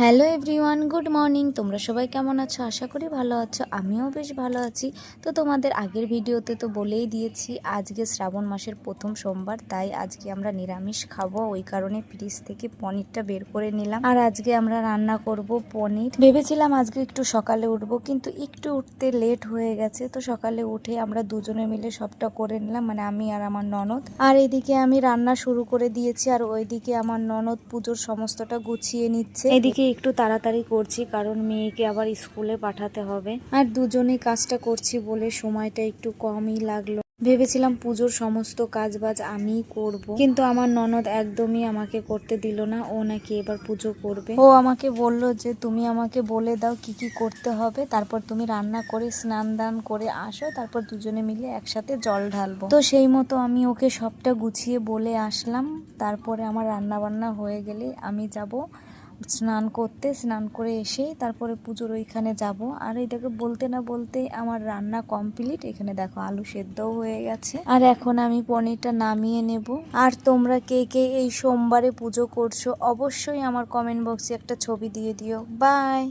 Hello everyone, good morning. তোমরা সবাই কেমন আছো? আশা করি ভালো আছো। আমিও বেশ ভালো আছি। তো তোমাদের আগের ভিডিওতে তো বলেই দিয়েছি আজকে শ্রাবণ মাসের প্রথম সোমবার, তাই আজকে আমরা নিরামিষ খাবো। ওই কারণে ফ্রিজ থেকে পনিরটা বের করে নিলাম। আর আজকে আমরা রান্না করব পনির। ভেবেছিলাম আজকে একটু সকালে উঠবো, কিন্তু একটু উঠতে লেট হয়ে গেছে। তো সকালে উঠে আমরা দুজনে মিলে সবটা করে নিলাম, মানে আমি আর আমার ননদ। আর এদিকে আমি রান্না শুরু করে দিয়েছি, আর ওইদিকে আমার ননদ পুজোর সমস্তটা গুছিয়ে নিচ্ছে। এদিকে একটু তাড়াতাড়ি করছি, কারণ মেয়েকে আবার স্কুলে পাঠাতে হবে। আর দুজনেই কাজটা করছি বলে সময়টা একটু কমই লাগলো। ভেবেছিলাম পুজোর সমস্ত কাজবাজ আমিই করব, কিন্তু আমার ননদ একদমই আমাকে করতে দিল না। ও নাকি এবার পুজো করবে। ও আমাকে বলল যে তুমি আমাকে বলে দাও কি কি করতে হবে, তারপর তুমি রান্না করে স্নান দান করে আসো, তারপর দুজনে মিলে একসাথে জল ঢালবো। তো সেই মতো আমি ওকে সবটা গুছিয়ে বলে আসলাম। তারপরে আমার রান্না বান্না হয়ে গেলে আমি যাব স্নান করতে। স্নান করে এসেই তারপরে পুজোর ওইখানে যাব। আর এটাকে বলতে না বলতে আমার রান্না কমপ্লিট। এখানে দেখো আলু সেদ্ধও হয়ে গেছে, আর এখন আমি পনিরটা নামিয়ে নেব। আর তোমরা কে কে এই সোমবারে পুজো করছো অবশ্যই আমার কমেন্ট বক্সে একটা ছবি দিয়ে দিও। বাই।